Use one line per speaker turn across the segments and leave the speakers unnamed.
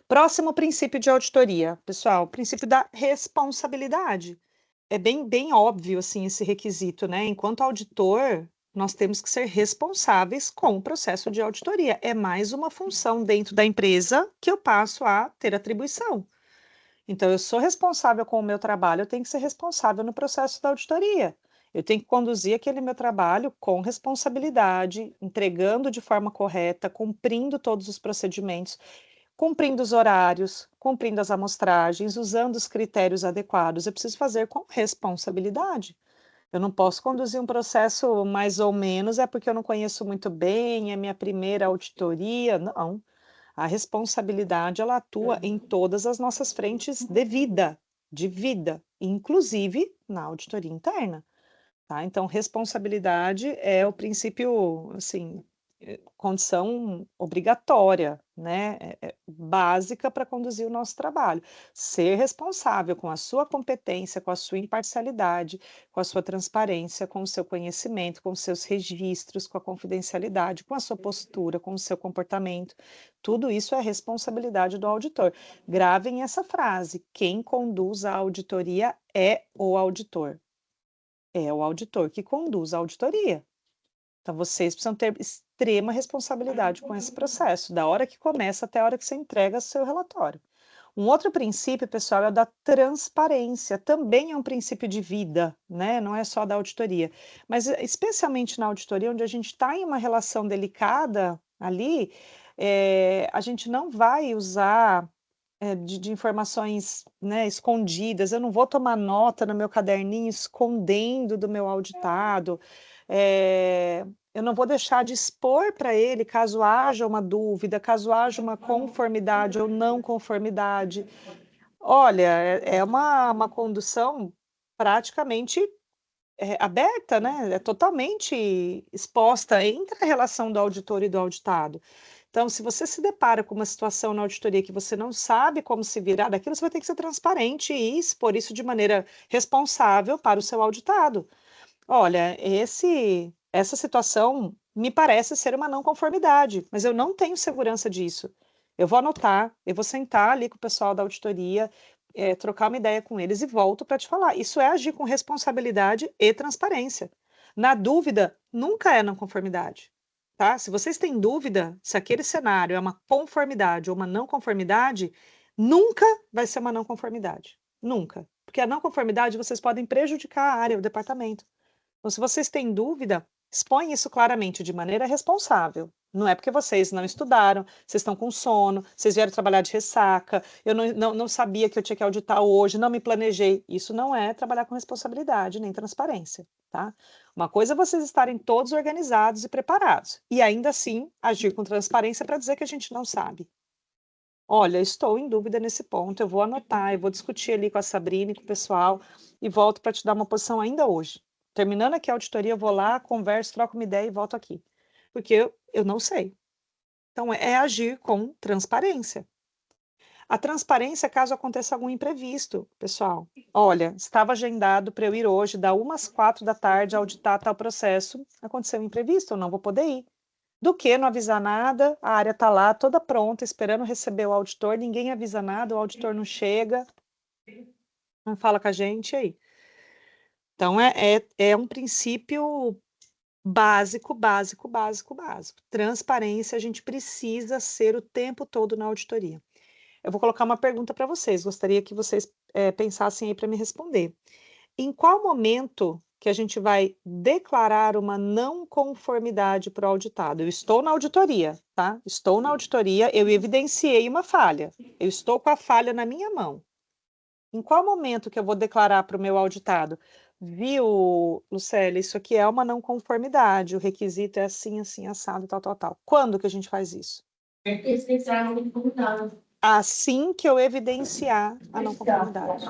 Próximo princípio de auditoria, pessoal, o princípio da responsabilidade. É bem óbvio, assim, esse requisito, né? Enquanto auditor, nós temos que ser responsáveis com o processo de auditoria. É mais uma função dentro da empresa que eu passo a ter atribuição. Então, eu sou responsável com o meu trabalho, eu tenho que ser responsável no processo da auditoria. Eu tenho que conduzir aquele meu trabalho com responsabilidade, entregando de forma correta, cumprindo todos os procedimentos, cumprindo os horários, cumprindo as amostragens, usando os critérios adequados. Eu preciso fazer com responsabilidade. Eu não posso conduzir um processo mais ou menos, é porque eu não conheço muito bem, é minha primeira auditoria. Não. A responsabilidade, ela atua em todas as nossas frentes de vida, inclusive na auditoria interna. Tá? Então, responsabilidade é o princípio, assim, condição obrigatória, né? Básica para conduzir o nosso trabalho. Ser responsável com a sua competência, com a sua imparcialidade, com a sua transparência, com o seu conhecimento, com os seus registros, com a confidencialidade, com a sua postura, com o seu comportamento. Tudo isso é responsabilidade do auditor. Gravem essa frase: quem conduz a auditoria é o auditor. É o auditor que conduz a auditoria. Então, vocês precisam ter extrema responsabilidade com esse processo, da hora que começa até a hora que você entrega seu relatório. Um outro princípio, pessoal, é o da transparência. Também é um princípio de vida, né? Não é só da auditoria. Mas, especialmente na auditoria, onde a gente está em uma relação delicada ali, a gente não vai usar de informações, né, escondidas. Eu não vou tomar nota no meu caderninho escondendo do meu auditado. Eh, eu não vou deixar de expor para ele caso haja uma dúvida, caso haja uma conformidade ou não conformidade. Olha, é uma condução praticamente, aberta, né, é totalmente exposta entre a relação do auditor e do auditado. Então, se você se depara com uma situação na auditoria que você não sabe como se virar daquilo, você vai ter que ser transparente e expor isso de maneira responsável para o seu auditado. Olha, essa situação me parece ser uma não conformidade, mas eu não tenho segurança disso. Eu vou anotar, eu vou sentar ali com o pessoal da auditoria, trocar uma ideia com eles e volto para te falar. Isso é agir com responsabilidade e transparência. Na dúvida, nunca é não conformidade, tá? Se vocês têm dúvida se aquele cenário é uma conformidade ou uma não conformidade, nunca vai ser uma não conformidade. Nunca. Porque a não conformidade vocês podem prejudicar a área, o departamento. Então, se vocês têm dúvida, expõe isso claramente de maneira responsável. Não é porque vocês não estudaram, vocês estão com sono, vocês vieram trabalhar de ressaca, eu não sabia que eu tinha que auditar hoje, não me planejei. Isso não é trabalhar com responsabilidade nem transparência, tá? Uma coisa é vocês estarem todos organizados e preparados, e ainda assim agir com transparência para dizer que a gente não sabe. Olha, estou em dúvida nesse ponto, eu vou anotar, eu vou discutir ali com a Sabrina e com o pessoal e volto para te dar uma posição ainda hoje. Terminando aqui a auditoria, eu vou lá, converso, troco uma ideia e volto aqui. Porque eu não sei. Então, é agir com transparência. A transparência caso aconteça algum imprevisto, pessoal. Olha, estava agendado para eu ir hoje, da 1 às 4 da tarde, auditar tal processo. Aconteceu um imprevisto, eu não vou poder ir. Do que não avisar nada, a área está lá toda pronta, esperando receber o auditor, ninguém avisa nada, o auditor não chega, não fala com a gente, e aí? Então, é um princípio básico, básico, básico, básico. Transparência, a gente precisa ser o tempo todo na auditoria. Eu vou colocar uma pergunta para vocês, gostaria que vocês pensassem aí para me responder. Em qual momento que a gente vai declarar uma não conformidade para o auditado? Eu estou na auditoria, tá? Estou na auditoria, eu evidenciei uma falha. Eu estou com a falha na minha mão. Em qual momento que eu vou declarar para o meu auditado? Viu, Lucélia, isso aqui é uma não conformidade, o requisito é assim, assim, assado, tal, tal, tal. Quando que a gente faz isso? Assim que eu evidenciar a não conformidade.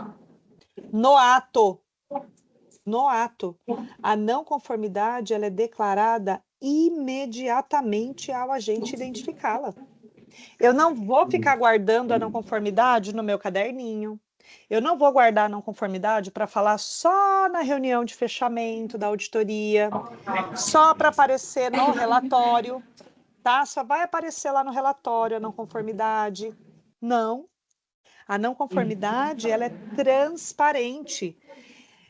No ato, no ato. A não conformidade, ela é declarada imediatamente ao agente identificá-la. Eu não vou ficar guardando a não conformidade no meu caderninho. Eu não vou guardar a não conformidade para falar só na reunião de fechamento da auditoria, só para aparecer no relatório, tá? Só vai aparecer lá no relatório a não conformidade. Não. A não conformidade, ela é transparente.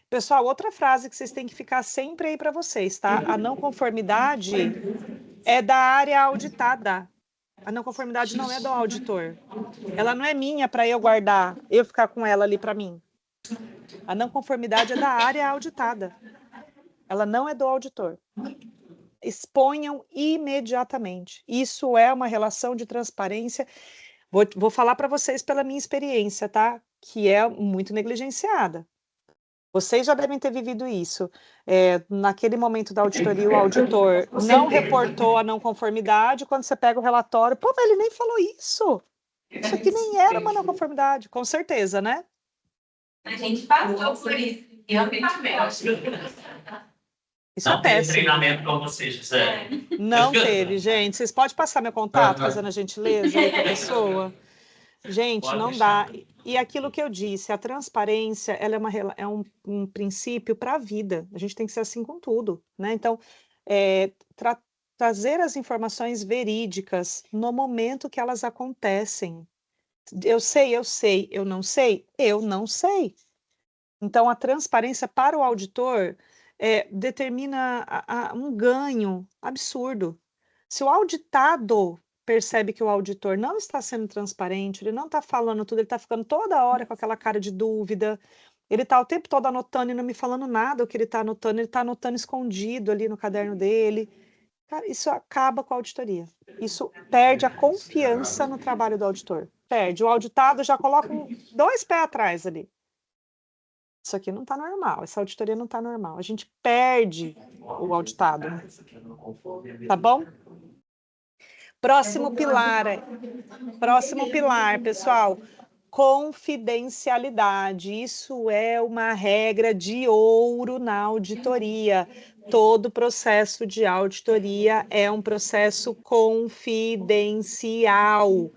Pessoal, outra frase que vocês têm que ficar sempre aí para vocês, tá? A não conformidade é da área auditada. A não conformidade não é do auditor. Ela não é minha para eu guardar, eu ficar com ela ali para mim. A não conformidade é da área auditada. Ela não é do auditor. Exponham imediatamente. Isso é uma relação de transparência. Vou falar para vocês pela minha experiência, tá? Que é muito negligenciada. Vocês já devem ter vivido isso. Naquele momento da auditoria, o auditor não reportou a não conformidade. Quando você pega o relatório, pô, mas ele nem falou isso. Isso aqui nem era uma não conformidade, com certeza, né?
A gente passou por isso. E eu também.
Isso
Não
é
teve
péssimo.
treinamento com você, José.
Não teve, gente. Vocês podem passar meu contato, fazendo a gentileza aí para a pessoa? Gente,
Pode
não
deixar.
dá. E aquilo que eu disse, a transparência, ela é um princípio para a vida. A gente tem que ser assim com tudo, né? Então, trazer as informações verídicas no momento que elas acontecem. Eu sei, eu não sei, eu não sei. Então, a transparência para o auditor determina um ganho absurdo. Se o auditado percebe que o auditor não está sendo transparente, ele não está falando tudo, ele está ficando toda hora com aquela cara de dúvida, ele está o tempo todo anotando e não me falando nada o que ele está anotando escondido ali no caderno dele. Cara, isso acaba com a auditoria. Isso perde a confiança no trabalho do auditor. Perde. O auditado já coloca 2 pés atrás ali. Isso aqui não está normal, essa auditoria não está normal. A gente perde o auditado. Tá bom? Próximo pilar, pessoal. Confidencialidade. Isso é uma regra de ouro na auditoria. Todo processo de auditoria é um processo confidencial.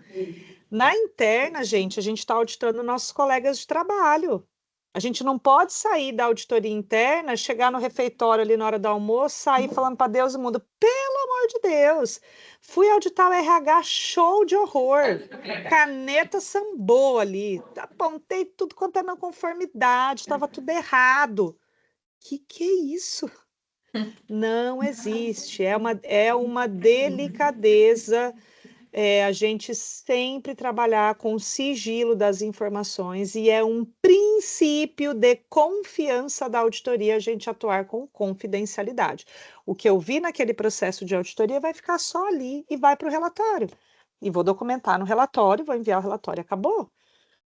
Na interna, gente, a gente está auditando nossos colegas de trabalho. A gente não pode sair da auditoria interna, chegar no refeitório ali na hora do almoço, sair falando para Deus e o mundo, pelo amor de Deus, fui auditar o RH, show de horror, caneta sambou ali, apontei tudo quanto é não conformidade, estava tudo errado. Que é isso? Não existe, é uma delicadeza a gente sempre trabalhar com o sigilo das informações e é um princípio de confiança da auditoria a gente atuar com confidencialidade. O que eu vi naquele processo de auditoria vai ficar só ali e vai para o relatório. E vou documentar no relatório, vou enviar o relatório, acabou.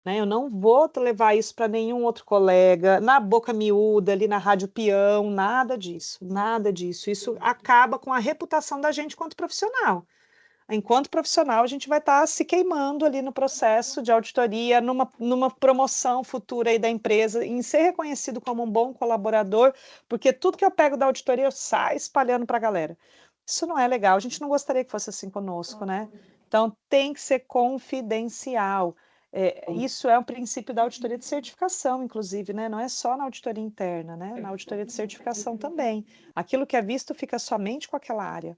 Né? Eu não vou levar isso para nenhum outro colega, na boca miúda, ali na rádio peão, nada disso, nada disso. Isso acaba com a reputação da gente quanto profissional. Enquanto profissional, a gente vai estar se queimando ali no processo de auditoria, numa promoção futura aí da empresa, em ser reconhecido como um bom colaborador, porque tudo que eu pego da auditoria eu saio espalhando para a galera. Isso não é legal, a gente não gostaria que fosse assim conosco, né? Então, tem que ser confidencial. Isso é um princípio da auditoria de certificação, inclusive, né? Não é só na auditoria interna, né? Na auditoria de certificação também. Aquilo que é visto fica somente com aquela área.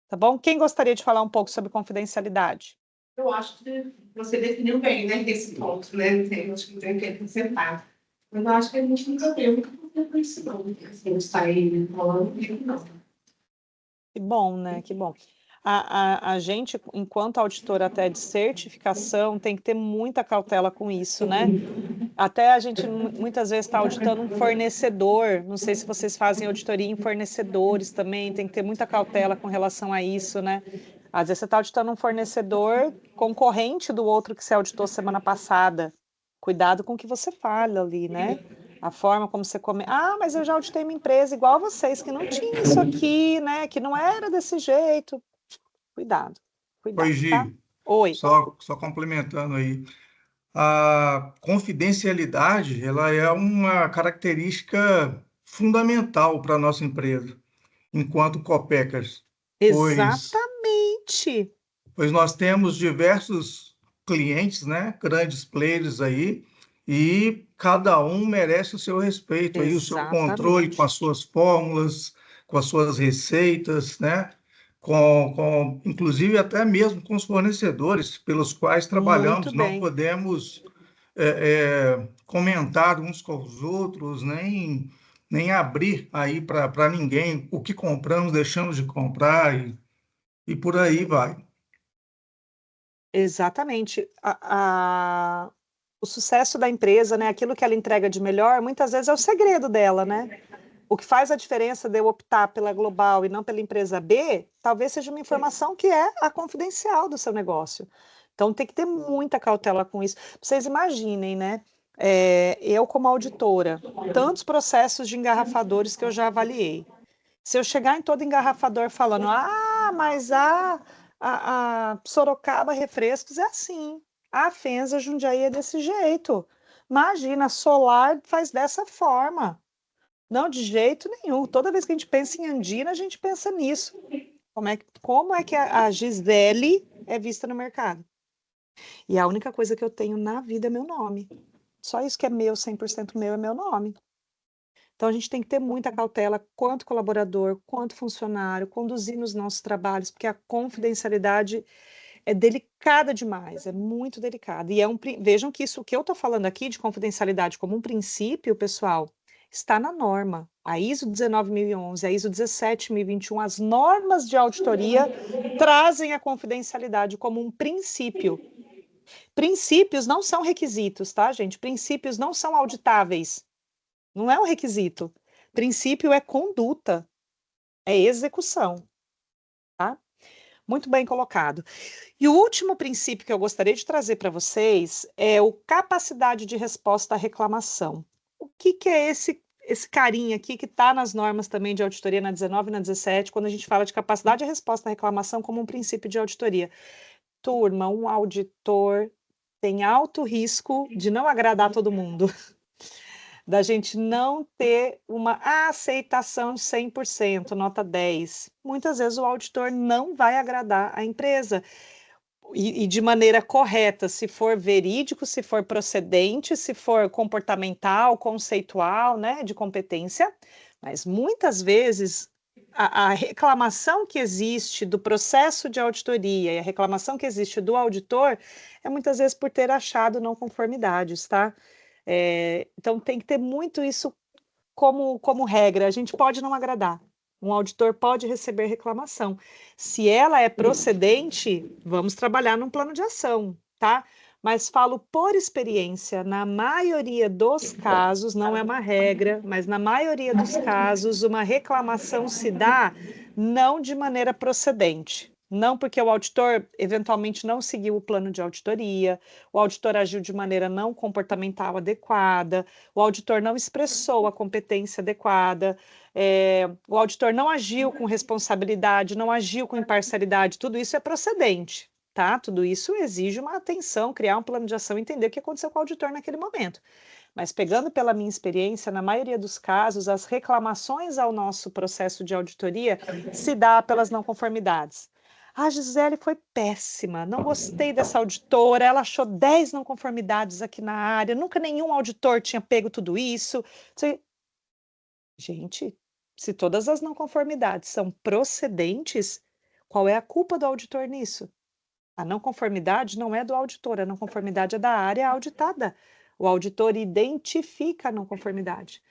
Tá bom? Quem gostaria de falar um pouco sobre confidencialidade?
Eu acho que você definiu bem, né, esse ponto, né? Acho que não tem que acrescentar. Mas eu acho que a gente nunca teve muito problema com isso, não. Assim, sair falando, não.
Que bom, né? Que bom. A gente, enquanto auditor até de certificação, tem que ter muita cautela com isso, né? Até a gente muitas vezes está auditando um fornecedor, não sei se vocês fazem auditoria em fornecedores também, tem que ter muita cautela com relação a isso, né? Às vezes você está auditando um fornecedor concorrente do outro que você auditou semana passada. Cuidado com o que você fala ali, né? A forma como você come. Ah, mas eu já auditei uma empresa igual a vocês, que não tinha isso aqui, né? Que não era desse jeito. Cuidado,
Oi,
tá?
Gi,
Oi.
só complementando aí. A confidencialidade, ela é uma característica fundamental para a nossa empresa, enquanto Copackers, pois,
Exatamente.
pois nós temos diversos clientes, né, grandes players aí, e cada um merece o seu respeito aí, o seu controle com
Exatamente.
as suas fórmulas, com as suas receitas, né? inclusive até mesmo com os fornecedores pelos quais trabalhamos.
Muito
Não
bem.
podemos comentar uns com os outros, nem abrir aí para ninguém o que compramos, deixamos de comprar e por aí vai.
Exatamente. O sucesso da empresa, né, aquilo que ela entrega de melhor, muitas vezes é o segredo dela, né? O que faz a diferença de eu optar pela Global e não pela empresa B, talvez seja uma informação que é a confidencial do seu negócio. Então tem que ter muita cautela com isso. Vocês imaginem, né? Eu como auditora, tantos processos de engarrafadores que eu já avaliei. Se eu chegar em todo engarrafador falando, mas a Sorocaba Refrescos é assim, a Fenza Jundiaí é desse jeito. Imagina, a Solar faz dessa forma. Não, de jeito nenhum. Toda vez que a gente pensa em Andina, a gente pensa nisso. Como é que a Gisele é vista no mercado? E a única coisa que eu tenho na vida é meu nome. Só isso que é meu, 100% meu, é meu nome. Então, a gente tem que ter muita cautela quanto colaborador, quanto funcionário, conduzindo os nossos trabalhos, porque a confidencialidade é delicada demais, é muito delicada. E vejam que isso que eu estou falando aqui de confidencialidade como um princípio, pessoal, está na norma. A ISO 19011, a ISO 17021, as normas de auditoria trazem a confidencialidade como um princípio. Princípios não são requisitos, tá, gente? Princípios não são auditáveis. Não é um requisito. Princípio é conduta, é execução, tá? Muito bem colocado. E o último princípio que eu gostaria de trazer para vocês é o capacidade de resposta à reclamação. O que é esse carinha aqui que está nas normas também de auditoria na 19 e na 17, quando a gente fala de capacidade de resposta à reclamação como um princípio de auditoria? Turma, um auditor tem alto risco de não agradar todo mundo. Da gente não ter uma aceitação 100%, nota 10. Muitas vezes o auditor não vai agradar a empresa. E de maneira correta, se for verídico, se for procedente, se for comportamental, conceitual, né, de competência. Mas muitas vezes a reclamação que existe do processo de auditoria e a reclamação que existe do auditor é muitas vezes por ter achado não conformidades, tá? Então tem que ter muito isso como regra. A gente pode não agradar. Um auditor pode receber reclamação. Se ela é procedente, vamos trabalhar num plano de ação, tá? Mas falo por experiência, na maioria dos casos, não é uma regra, mas na maioria dos casos, uma reclamação se dá não de maneira procedente. Não porque o auditor eventualmente não seguiu o plano de auditoria, o auditor agiu de maneira não comportamental adequada, o auditor não expressou a competência adequada, o auditor não agiu com responsabilidade, não agiu com imparcialidade, tudo isso é procedente, tá? Tudo isso exige uma atenção, criar um plano de ação, entender o que aconteceu com o auditor naquele momento. Mas pegando pela minha experiência, na maioria dos casos, as reclamações ao nosso processo de auditoria se dá pelas não conformidades. A Gisele foi péssima, não gostei dessa auditora, ela achou 10 não conformidades aqui na área, nunca nenhum auditor tinha pego tudo isso. Gente, se todas as não conformidades são procedentes, qual é a culpa do auditor nisso? A não conformidade não é do auditor, a não conformidade é da área auditada. O auditor identifica a não conformidade.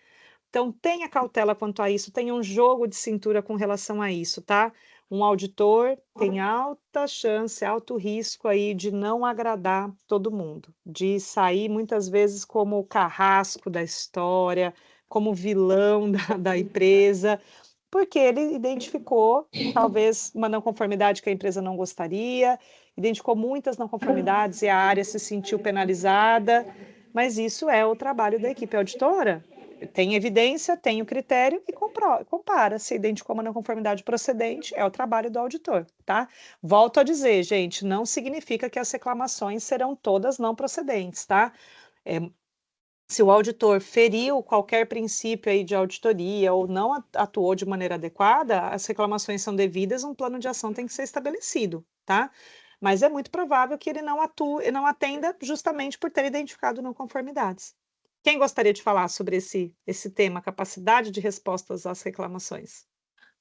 Então, tenha cautela quanto a isso, tenha um jogo de cintura com relação a isso, tá? Um auditor tem alta chance, alto risco aí de não agradar todo mundo, de sair muitas vezes como o carrasco da história, como vilão da empresa, porque ele identificou talvez uma não conformidade que a empresa não gostaria, identificou muitas não conformidades e a área se sentiu penalizada, mas isso é o trabalho da equipe auditora. Tem evidência, tem o critério e compara. Se identificou uma não conformidade procedente, é o trabalho do auditor, tá? Volto a dizer, gente, não significa que as reclamações serão todas não procedentes, tá? Se o auditor feriu qualquer princípio aí de auditoria ou não atuou de maneira adequada, as reclamações são devidas, um plano de ação tem que ser estabelecido, tá? Mas é muito provável que ele não atue, não atenda justamente por ter identificado não conformidades. Quem gostaria de falar sobre esse tema, capacidade de respostas às reclamações?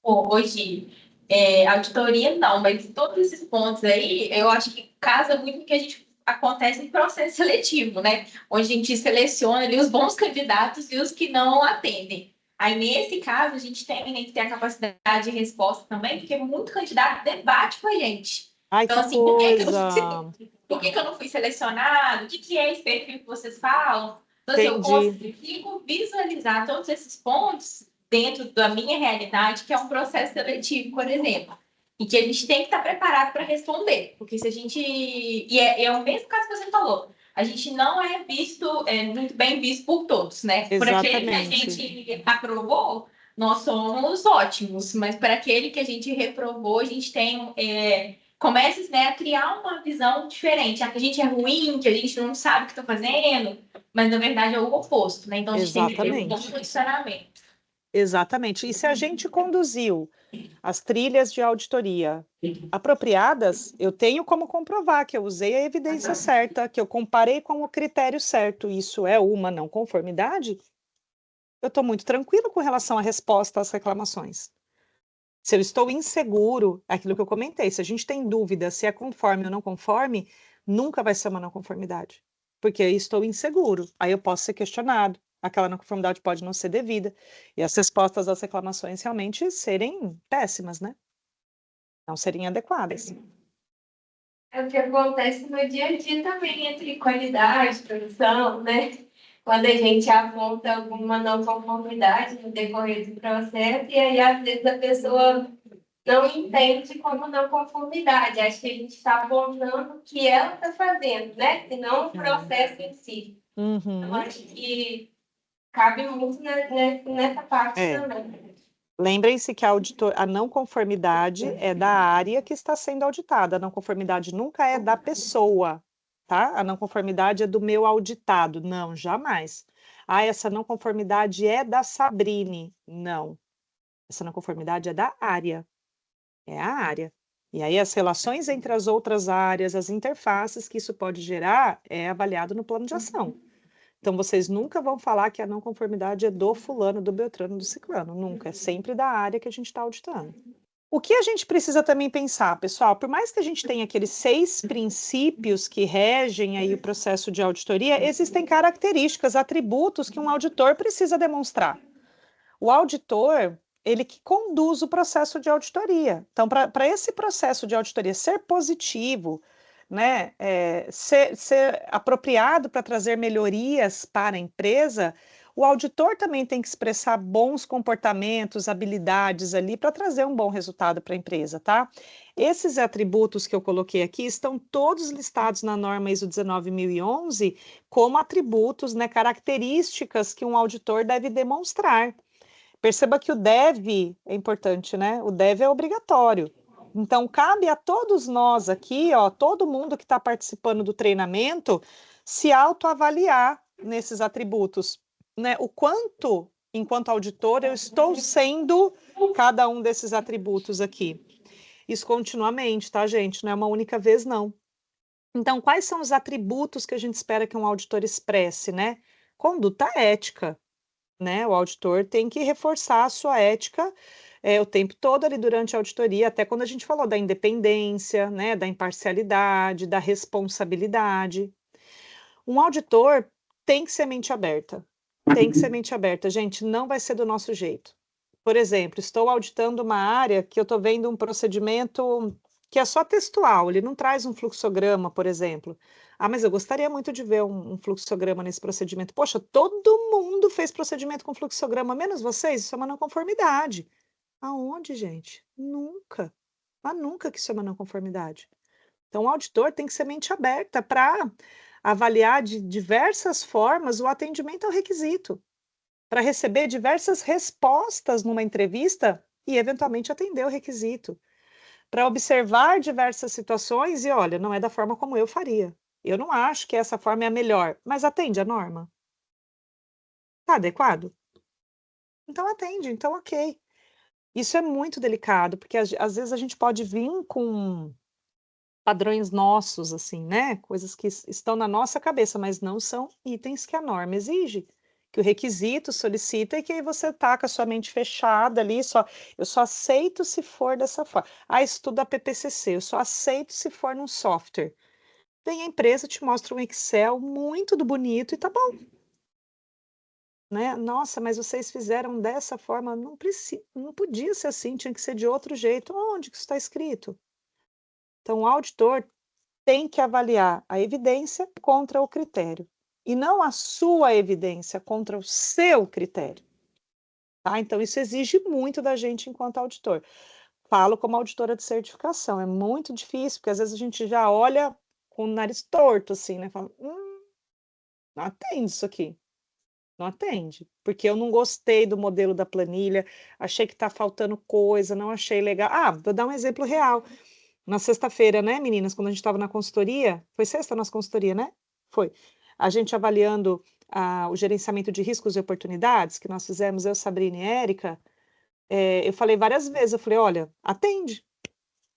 Bom, hoje,
Auditoria não, mas todos esses pontos aí, eu acho que casa muito com o que a gente acontece em processo seletivo, né? Onde a gente seleciona ali os bons candidatos e os que não atendem. Aí, nesse caso, a gente tem, né, que ter a capacidade de resposta também, porque muito candidato debate com a gente.
Ai,
Então,
que
assim,
coisa!
por que eu não fui selecionado? O que é esse perfil que vocês falam? Então, assim, eu
Entendi.
consigo visualizar todos esses pontos dentro da minha realidade, que é um processo seletivo, por exemplo, e que a gente tem que estar preparado para responder, porque se a gente... E é o mesmo caso que você falou, a gente não é visto, muito bem visto por todos, né? Por aquele que a
Exatamente.
gente aprovou, nós somos ótimos, mas para aquele que a gente reprovou, a gente tem... começa, né, a criar uma visão diferente. Que a gente é ruim, que a gente não sabe o que está fazendo, mas na verdade é o oposto, né? Então a gente tem que ter um bom
Exatamente.
posicionamento.
Exatamente. E se a gente conduziu as trilhas de auditoria apropriadas, eu tenho como comprovar que eu usei a evidência certa, que eu comparei com o critério certo. Isso é uma não conformidade? Eu estou muito tranquilo com relação à resposta às reclamações. Se eu estou inseguro, é aquilo que eu comentei, se a gente tem dúvida se é conforme ou não conforme, nunca vai ser uma não conformidade, porque eu estou inseguro. Aí eu posso ser questionado, aquela não conformidade pode não ser devida, e as respostas às reclamações realmente serem péssimas, né? Não serem adequadas.
É o que acontece no dia a dia também, entre qualidade, produção, né? Quando a gente aponta alguma não conformidade no decorrer do processo, e aí às vezes a pessoa não entende como não conformidade. Acho que a gente está apontando o que ela está fazendo, né? E não o processo em si. Então,
Uhum.
acho que cabe muito nessa parte
É.
também.
Lembrem-se que a não conformidade é da área que está sendo auditada. A não conformidade nunca é da pessoa, tá? A não conformidade é do meu auditado. Não, jamais. Ah, essa não conformidade é da Sabrine. Não. Essa não conformidade é da área. É a área. E aí as relações entre as outras áreas, as interfaces que isso pode gerar, é avaliado no plano de ação. Então, vocês nunca vão falar que a não conformidade é do fulano, do beltrano, do ciclano. Nunca. É sempre da área que a gente está auditando. O que a gente precisa também pensar, pessoal, por mais que a gente tenha aqueles 6 princípios que regem aí o processo de auditoria, existem características, atributos que um auditor precisa demonstrar. O auditor, ele que conduz o processo de auditoria. Então, para esse processo de auditoria ser positivo, né, ser apropriado para trazer melhorias para a empresa, o auditor também tem que expressar bons comportamentos, habilidades ali para trazer um bom resultado para a empresa, tá? Esses atributos que eu coloquei aqui estão todos listados na norma ISO 19011 como atributos, né, características que um auditor deve demonstrar. Perceba que o deve é importante, né? O deve é obrigatório. Então, cabe a todos nós aqui, ó, todo mundo que está participando do treinamento, se autoavaliar nesses atributos, né? O quanto, enquanto auditor, eu estou sendo cada um desses atributos aqui. Isso continuamente, tá, gente? Não é uma única vez, não. Então, quais são os atributos que a gente espera que um auditor expresse, né? Conduta ética, né? O auditor tem que reforçar a sua ética o tempo todo ali durante a auditoria, até quando a gente falou da independência, né? Da imparcialidade, da responsabilidade. Um auditor tem que ser mente aberta. Tem que ser mente aberta, gente, não vai ser do nosso jeito. Por exemplo, estou auditando uma área que eu estou vendo um procedimento que é só textual, ele não traz um fluxograma, por exemplo. Ah, mas eu gostaria muito de ver um fluxograma nesse procedimento. Poxa, todo mundo fez procedimento com fluxograma, menos vocês? Isso é uma não conformidade. Aonde, gente? Nunca. Mas nunca que isso é uma não conformidade. Então, o auditor tem que ser mente aberta para avaliar de diversas formas o atendimento ao requisito, para receber diversas respostas numa entrevista e, eventualmente, atender o requisito, para observar diversas situações e, olha, não é da forma como eu faria. Eu não acho que essa forma é a melhor, mas atende a norma? Está adequado? Então atende, então ok. Isso é muito delicado, porque às vezes a gente pode vir com padrões nossos, assim, né? Coisas que estão na nossa cabeça, mas não são itens que a norma exige. que o requisito solicita e que aí você tá com a sua mente fechada ali, eu só aceito se for dessa forma. Ah, estuda PPCC, eu só aceito se for num software. Vem a empresa, te mostra um Excel muito do bonito e tá bom, né? Nossa, mas vocês fizeram dessa forma, não podia ser assim, tinha que ser de outro jeito. Onde que isso está escrito? Então, o auditor tem que avaliar a evidência contra o critério, e não a sua evidência contra o seu critério, tá? Então, isso exige muito da gente enquanto auditor. Falo como auditora de certificação, é muito difícil, porque às vezes a gente já olha com o nariz torto, assim, né? Fala, não atende isso aqui, não atende, porque eu não gostei do modelo da planilha, achei que está faltando coisa, não achei legal. Ah, vou dar um exemplo real. Na sexta-feira, né, meninas, quando a gente estava na consultoria, foi sexta a nossa consultoria, né? Foi. A gente avaliando o gerenciamento de riscos e oportunidades, que nós fizemos, eu, Sabrina e Érica, eu falei várias vezes, eu falei, olha, atende,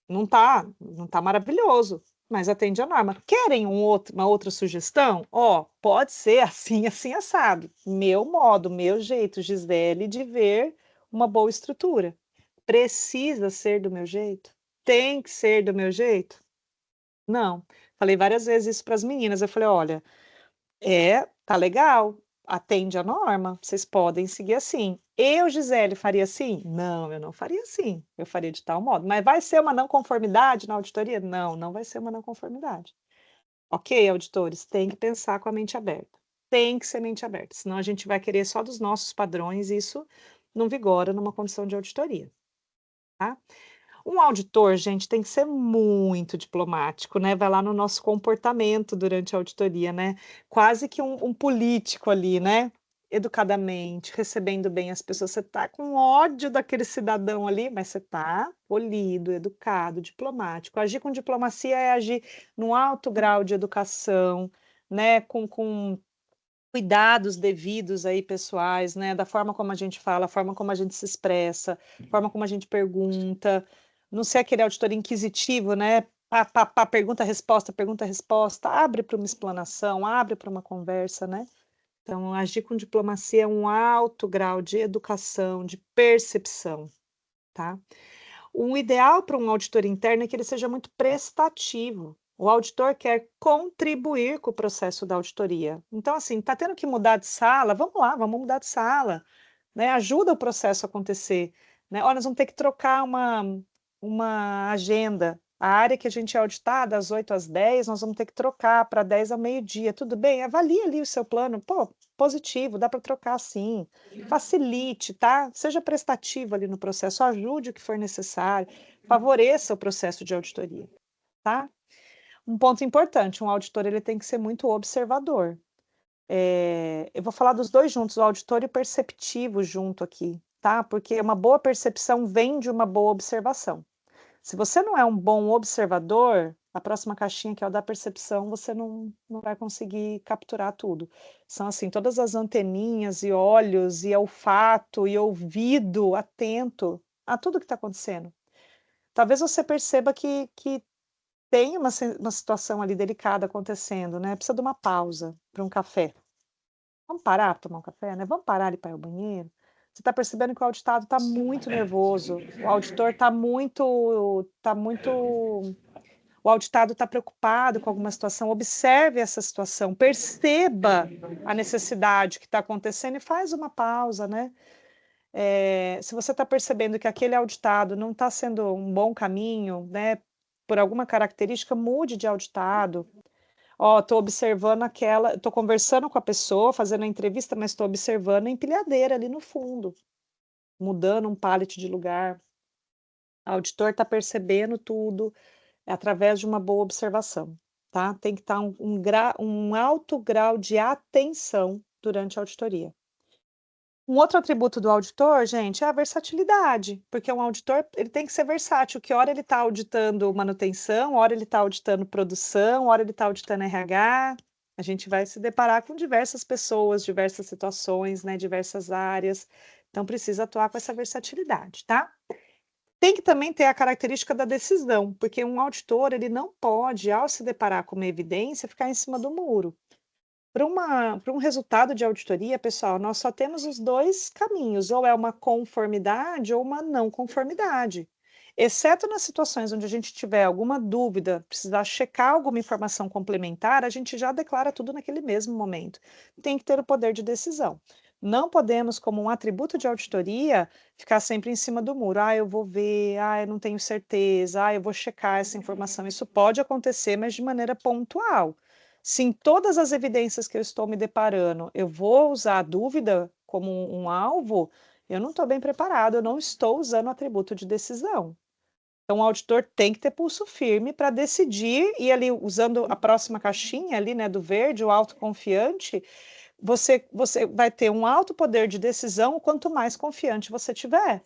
não tá maravilhoso, mas atende a norma. Querem uma outra sugestão? Ó, pode ser assim, assim, assado. Meu modo, meu jeito, Gisele, de ver uma boa estrutura. Precisa ser do meu jeito? Tem que ser do meu jeito? Não. Falei várias vezes isso para as meninas. Eu falei: olha, tá legal, atende a norma, vocês podem seguir assim. Eu, Gisele, faria assim? Não, eu não faria assim. Eu faria de tal modo. Mas vai ser uma não conformidade na auditoria? Não, não vai ser uma não conformidade. Ok, auditores, tem que pensar com a mente aberta. Tem que ser mente aberta, senão a gente vai querer só dos nossos padrões, e isso não vigora numa condição de auditoria, tá? Um auditor, gente, tem que ser muito diplomático, né? Vai lá no nosso comportamento durante a auditoria, né? Quase que um político ali, né? Educadamente, recebendo bem as pessoas. Você tá com ódio daquele cidadão ali, mas você tá polido, educado, diplomático. Agir com diplomacia é agir num alto grau de educação, né? Com cuidados devidos aí pessoais, né? Da forma como a gente fala, a forma como a gente se expressa, a forma como a gente pergunta. Não ser aquele auditor inquisitivo, né? Pá, pá, pá, pergunta, resposta, abre para uma explanação, abre para uma conversa, né? Então, agir com diplomacia é um alto grau de educação, de percepção, tá? O ideal para um auditor interno é que ele seja muito prestativo. O auditor quer contribuir com o processo da auditoria. Então, assim, está tendo que mudar de sala? Vamos lá, vamos mudar de sala, né? Ajuda o processo a acontecer, né? Olha, nós vamos ter que trocar uma agenda. A área que a gente é auditada, das 8 às 10, nós vamos ter que trocar para 10 ao meio-dia. Tudo bem? Avalie ali o seu plano. Pô, positivo, dá para trocar sim. Facilite, tá? Seja prestativo ali no processo, ajude o que for necessário, favoreça o processo de auditoria, tá? Um ponto importante, um auditor ele tem que ser muito observador. Eu vou falar dos dois juntos, o auditor e o perceptivo junto aqui, tá? Porque uma boa percepção vem de uma boa observação. Se você não é um bom observador, a próxima caixinha, que é o da percepção, você não vai conseguir capturar tudo. São assim, todas as anteninhas e olhos e olfato e ouvido atento a tudo que está acontecendo. Talvez você perceba que tem uma situação ali delicada acontecendo, né? Precisa de uma pausa para um café. Vamos parar para tomar um café, né? Vamos parar ali para ir ao banheiro. Você está percebendo que o auditado está muito nervoso, o auditor o auditado está preocupado com alguma situação. Observe essa situação, perceba a necessidade que está acontecendo e faz uma pausa, né? Se você está percebendo que aquele auditado não está sendo um bom caminho, né? Por alguma característica, mude de auditado. Ó, estou observando estou conversando com a pessoa, fazendo a entrevista, mas estou observando a empilhadeira ali no fundo, mudando um pallet de lugar. O auditor está percebendo tudo através de uma boa observação, tá? Tem que estar um alto grau de atenção durante a auditoria. Um outro atributo do auditor, gente, é a versatilidade, porque um auditor ele tem que ser versátil, que hora ele está auditando manutenção, hora ele está auditando produção, hora ele está auditando RH. A gente vai se deparar com diversas pessoas, diversas situações, né, diversas áreas. Então precisa atuar com essa versatilidade, tá? Tem que também ter a característica da decisão, porque um auditor ele não pode, ao se deparar com uma evidência, ficar em cima do muro. Para um resultado de auditoria, pessoal, nós só temos os dois caminhos, ou é uma conformidade ou uma não conformidade. Exceto nas situações onde a gente tiver alguma dúvida, precisar checar alguma informação complementar, a gente já declara tudo naquele mesmo momento. Tem que ter o poder de decisão. Não podemos, como um atributo de auditoria, ficar sempre em cima do muro. Ah, eu vou ver, ah, eu não tenho certeza, ah, eu vou checar essa informação. Isso pode acontecer, mas de maneira pontual. Se em todas as evidências que eu estou me deparando, eu vou usar a dúvida como um alvo, eu não estou bem preparado, eu não estou usando o atributo de decisão. Então, o auditor tem que ter pulso firme para decidir, e ali, usando a próxima caixinha ali, né, do verde, o autoconfiante, você vai ter um alto poder de decisão quanto mais confiante você tiver.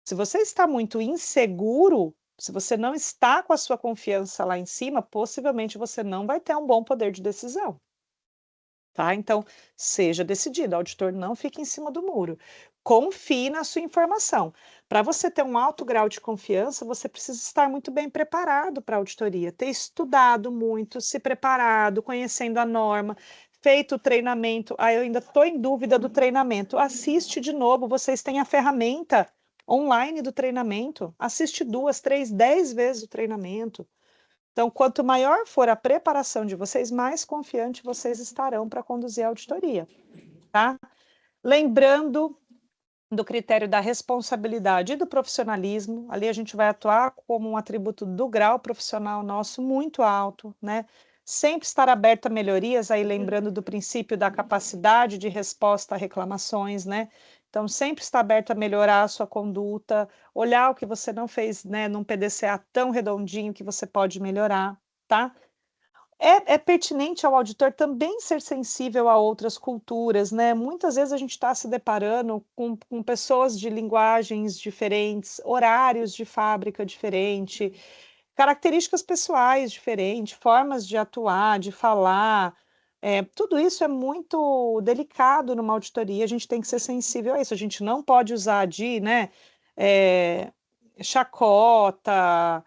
Se você está muito inseguro, se você não está com a sua confiança lá em cima, possivelmente você não vai ter um bom poder de decisão. Tá? Então, seja decidido, o auditor não fique em cima do muro. Confie na sua informação. Para você ter um alto grau de confiança, você precisa estar muito bem preparado para a auditoria, ter estudado muito, se preparado, conhecendo a norma, feito o treinamento. Ah, eu ainda estou em dúvida do treinamento. Assiste de novo, vocês têm a ferramenta online do treinamento. Assiste 2, 3, 10 vezes o treinamento. Então, quanto maior for a preparação de vocês, mais confiante vocês estarão para conduzir a auditoria, tá? Lembrando do critério da responsabilidade e do profissionalismo, ali a gente vai atuar como um atributo do grau profissional nosso muito alto, né? Sempre estar aberto a melhorias, aí lembrando do princípio da capacidade de resposta a reclamações, né? Então, sempre estar aberto a melhorar a sua conduta, olhar o que você não fez, né, num PDCA tão redondinho que você pode melhorar, tá? É pertinente ao auditor também ser sensível a outras culturas, né? Muitas vezes a gente está se deparando com pessoas de linguagens diferentes, horários de fábrica diferente, características pessoais diferentes, formas de atuar, de falar. Tudo isso é muito delicado numa auditoria, a gente tem que ser sensível a isso. A gente não pode usar de, né, chacota,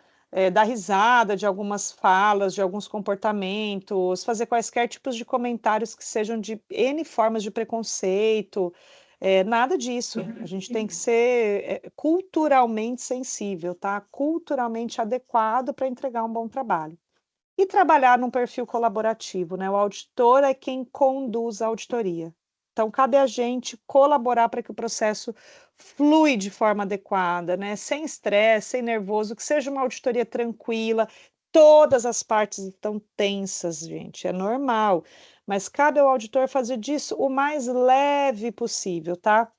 dar risada de algumas falas, de alguns comportamentos, fazer quaisquer tipos de comentários que sejam de N formas de preconceito, nada disso. A gente tem que ser culturalmente sensível, tá? Culturalmente adequado para entregar um bom trabalho. E trabalhar num perfil colaborativo, né? O auditor é quem conduz a auditoria. Então, cabe a gente colaborar para que o processo flui de forma adequada, né? Sem estresse, sem nervoso, que seja uma auditoria tranquila. Todas as partes estão tensas, gente, é normal. Mas cabe ao auditor fazer disso o mais leve possível, tá?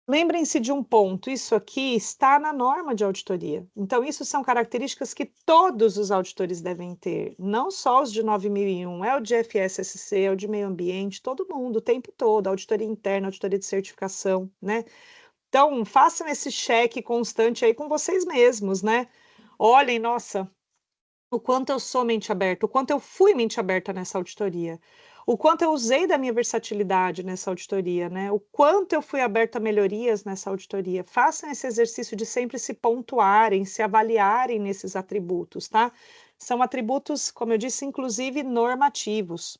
Lembrem-se de um ponto, isso aqui está na norma de auditoria. Então, isso são características que todos os auditores devem ter, não só os de 9001, é o de FSSC, é o de meio ambiente, todo mundo, o tempo todo, auditoria interna, auditoria de certificação, né? Então, façam esse cheque constante aí com vocês mesmos, né? Olhem, nossa, o quanto eu sou mente aberta, o quanto eu fui mente aberta nessa auditoria, o quanto eu usei da minha versatilidade nessa auditoria, né? O quanto eu fui aberta a melhorias nessa auditoria. Façam esse exercício de sempre se pontuarem, se avaliarem nesses atributos, tá? São atributos, como eu disse, inclusive normativos.